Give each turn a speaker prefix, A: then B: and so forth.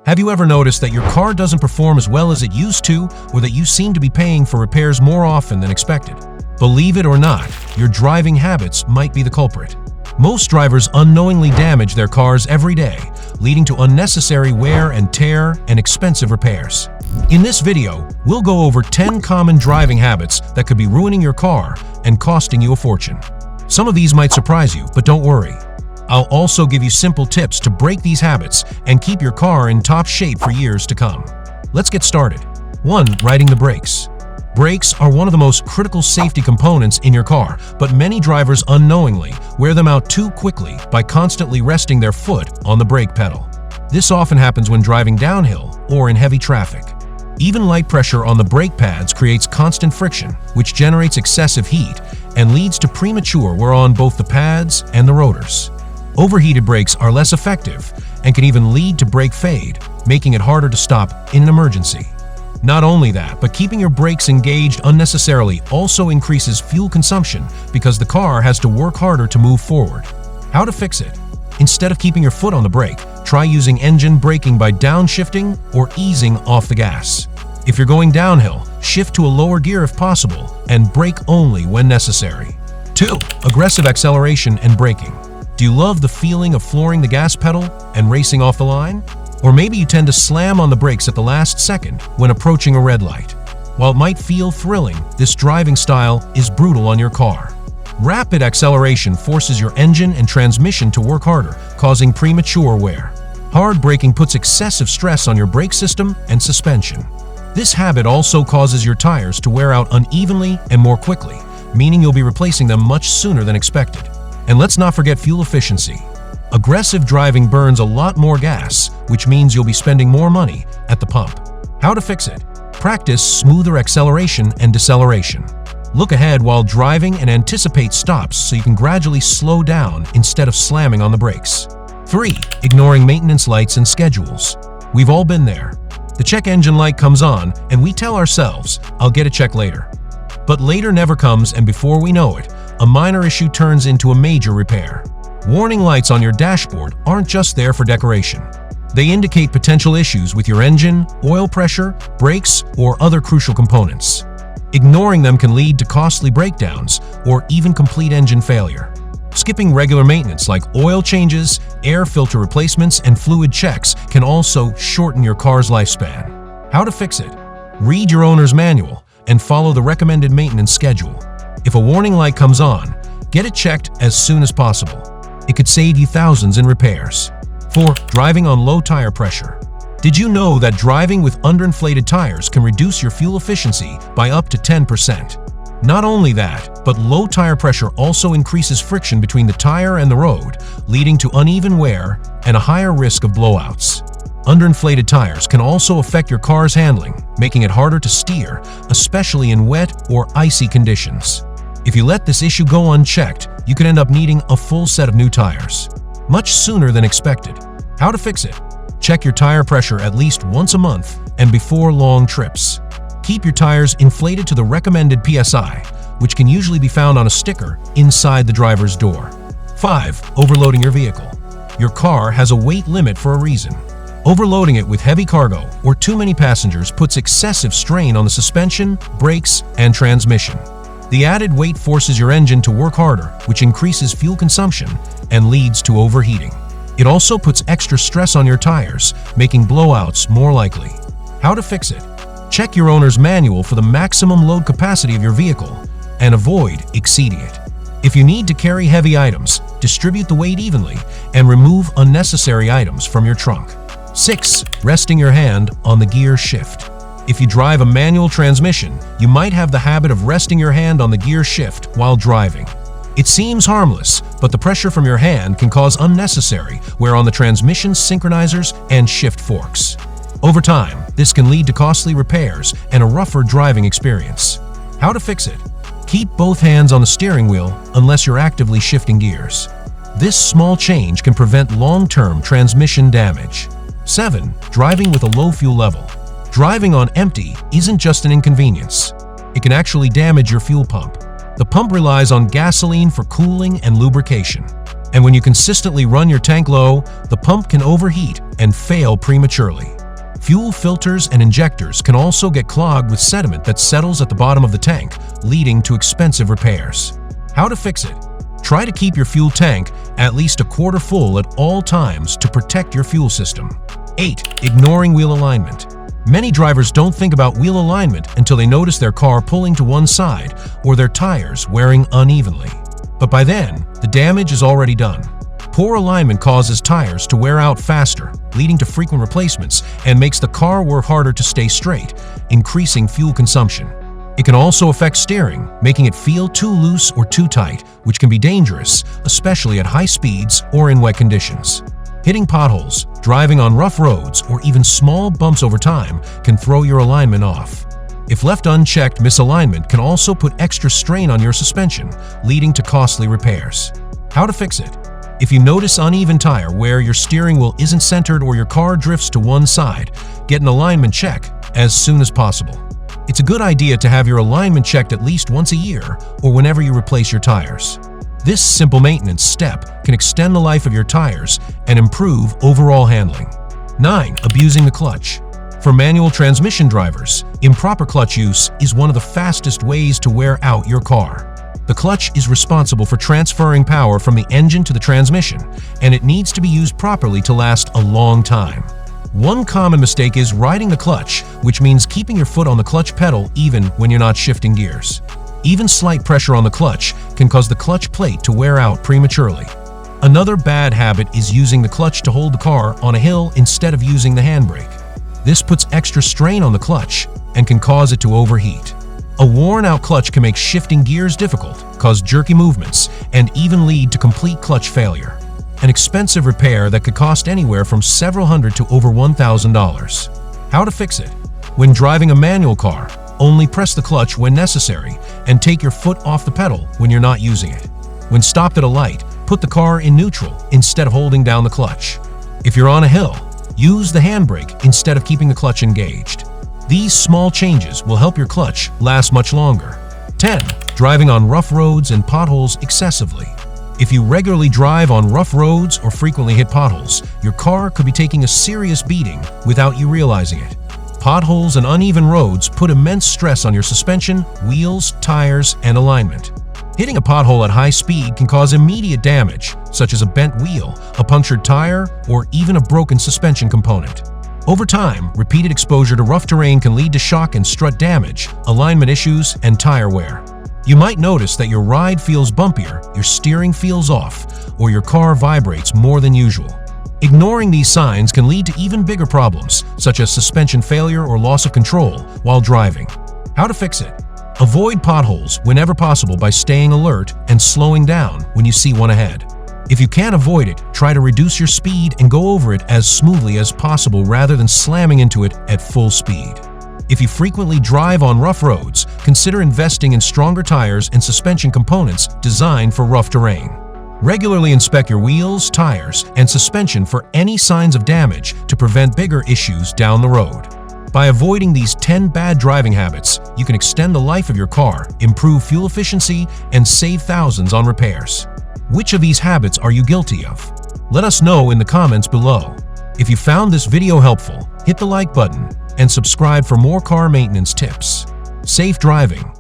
A: Have you ever noticed that your car doesn't perform as well as it used to, or that you seem to be paying for repairs more often than expected? Believe it or not, your driving habits might be the culprit. Most drivers unknowingly damage their cars every day, leading to unnecessary wear and tear and expensive repairs. In this video, we'll go over 10 common driving habits that could be ruining your car and costing you a fortune. Some of these might surprise you, but don't worry. I'll also give you simple tips to break these habits and keep your car in top shape for years to come. Let's get started. 1. Riding the brakes. Brakes are one of the most critical safety components in your car, but many drivers unknowingly wear them out too quickly by constantly resting their foot on the brake pedal. This often happens when driving downhill or in heavy traffic. Even light pressure on the brake pads creates constant friction, which generates excessive heat and leads to premature wear on both the pads and the rotors. Overheated brakes are less effective and can even lead to brake fade, making it harder to stop in an emergency. Not only that, but keeping your brakes engaged unnecessarily also increases fuel consumption because the car has to work harder to move forward. How to fix it? Instead of keeping your foot on the brake, try using engine braking by downshifting or easing off the gas. If you're going downhill, shift to a lower gear if possible and brake only when necessary. 2. Aggressive acceleration and braking. Do you love the feeling of flooring the gas pedal and racing off the line? Or maybe you tend to slam on the brakes at the last second when approaching a red light. While it might feel thrilling, this driving style is brutal on your car. Rapid acceleration forces your engine and transmission to work harder, causing premature wear. Hard braking puts excessive stress on your brake system and suspension. This habit also causes your tires to wear out unevenly and more quickly, meaning you'll be replacing them much sooner than expected. And let's not forget fuel efficiency. Aggressive driving burns a lot more gas, which means you'll be spending more money at the pump. How to fix it? Practice smoother acceleration and deceleration. Look ahead while driving and anticipate stops so you can gradually slow down instead of slamming on the brakes. 3. Ignoring maintenance lights and schedules. We've all been there. The check engine light comes on and we tell ourselves, "I'll get a check later." But later never comes, and before we know it, a minor issue turns into a major repair. Warning lights on your dashboard aren't just there for decoration. They indicate potential issues with your engine, oil pressure, brakes, or other crucial components. Ignoring them can lead to costly breakdowns or even complete engine failure. Skipping regular maintenance like oil changes, air filter replacements, and fluid checks can also shorten your car's lifespan. How to fix it? Read your owner's manual and follow the recommended maintenance schedule. If a warning light comes on, get it checked as soon as possible. It could save you thousands in repairs. 4. Driving on low tire pressure. Did you know that driving with underinflated tires can reduce your fuel efficiency by up to 10%? Not only that, but low tire pressure also increases friction between the tire and the road, leading to uneven wear and a higher risk of blowouts. Underinflated tires can also affect your car's handling, making it harder to steer, especially in wet or icy conditions. If you let this issue go unchecked, you could end up needing a full set of new tires, much sooner than expected. How to fix it? Check your tire pressure at least once a month and before long trips. Keep your tires inflated to the recommended PSI, which can usually be found on a sticker inside the driver's door. 5. Overloading your vehicle. Your car has a weight limit for a reason. Overloading it with heavy cargo or too many passengers puts excessive strain on the suspension, brakes, and transmission. The added weight forces your engine to work harder, which increases fuel consumption and leads to overheating. It also puts extra stress on your tires, making blowouts more likely. How to fix it? Check your owner's manual for the maximum load capacity of your vehicle and avoid exceeding it. If you need to carry heavy items, distribute the weight evenly and remove unnecessary items from your trunk. 6. Resting your hand on the gear shift. If you drive a manual transmission, you might have the habit of resting your hand on the gear shift while driving. It seems harmless, but the pressure from your hand can cause unnecessary wear on the transmission synchronizers and shift forks. Over time, this can lead to costly repairs and a rougher driving experience. How to fix it? Keep both hands on the steering wheel unless you're actively shifting gears. This small change can prevent long-term transmission damage. 7. Driving with a low fuel level. Driving on empty isn't just an inconvenience. It can actually damage your fuel pump. The pump relies on gasoline for cooling and lubrication. And when you consistently run your tank low, the pump can overheat and fail prematurely. Fuel filters and injectors can also get clogged with sediment that settles at the bottom of the tank, leading to expensive repairs. How to fix it? Try to keep your fuel tank at least a quarter full at all times to protect your fuel system. 8. Ignoring wheel alignment. Many drivers don't think about wheel alignment until they notice their car pulling to one side or their tires wearing unevenly. But by then, the damage is already done. Poor alignment causes tires to wear out faster, leading to frequent replacements, and makes the car work harder to stay straight, increasing fuel consumption. It can also affect steering, making it feel too loose or too tight, which can be dangerous, especially at high speeds or in wet conditions. Hitting potholes, driving on rough roads, or even small bumps over time can throw your alignment off. If left unchecked, misalignment can also put extra strain on your suspension, leading to costly repairs. How to fix it? If you notice uneven tire wear, your steering wheel isn't centered, or your car drifts to one side, get an alignment check as soon as possible. It's a good idea to have your alignment checked at least once a year or whenever you replace your tires. This simple maintenance step can extend the life of your tires and improve overall handling. 9. Abusing the clutch. For manual transmission drivers, improper clutch use is one of the fastest ways to wear out your car. The clutch is responsible for transferring power from the engine to the transmission, and it needs to be used properly to last a long time. One common mistake is riding the clutch, which means keeping your foot on the clutch pedal even when you're not shifting gears. Even slight pressure on the clutch can cause the clutch plate to wear out prematurely. Another bad habit is using the clutch to hold the car on a hill instead of using the handbrake. This puts extra strain on the clutch and can cause it to overheat. A worn-out clutch can make shifting gears difficult, cause jerky movements, and even lead to complete clutch failure. An expensive repair that could cost anywhere from several hundred to over $1,000. How to fix it? When driving a manual car, only press the clutch when necessary and take your foot off the pedal when you're not using it. When stopped at a light, put the car in neutral instead of holding down the clutch. If you're on a hill, use the handbrake instead of keeping the clutch engaged. These small changes will help your clutch last much longer. 10. Driving on rough roads and potholes excessively. If you regularly drive on rough roads or frequently hit potholes, your car could be taking a serious beating without you realizing it. Potholes and uneven roads put immense stress on your suspension, wheels, tires, and alignment. Hitting a pothole at high speed can cause immediate damage, such as a bent wheel, a punctured tire, or even a broken suspension component. Over time, repeated exposure to rough terrain can lead to shock and strut damage, alignment issues, and tire wear. You might notice that your ride feels bumpier, your steering feels off, or your car vibrates more than usual. Ignoring these signs can lead to even bigger problems, such as suspension failure or loss of control while driving. How to fix it? Avoid potholes whenever possible by staying alert and slowing down when you see one ahead. If you can't avoid it, try to reduce your speed and go over it as smoothly as possible rather than slamming into it at full speed. If you frequently drive on rough roads, consider investing in stronger tires and suspension components designed for rough terrain. Regularly inspect your wheels, tires, and suspension for any signs of damage to prevent bigger issues down the road. By avoiding these 10 bad driving habits, you can extend the life of your car, improve fuel efficiency, and save thousands on repairs. Which of these habits are you guilty of? Let us know in the comments below. If you found this video helpful, hit the like button and subscribe for more car maintenance tips. Safe driving!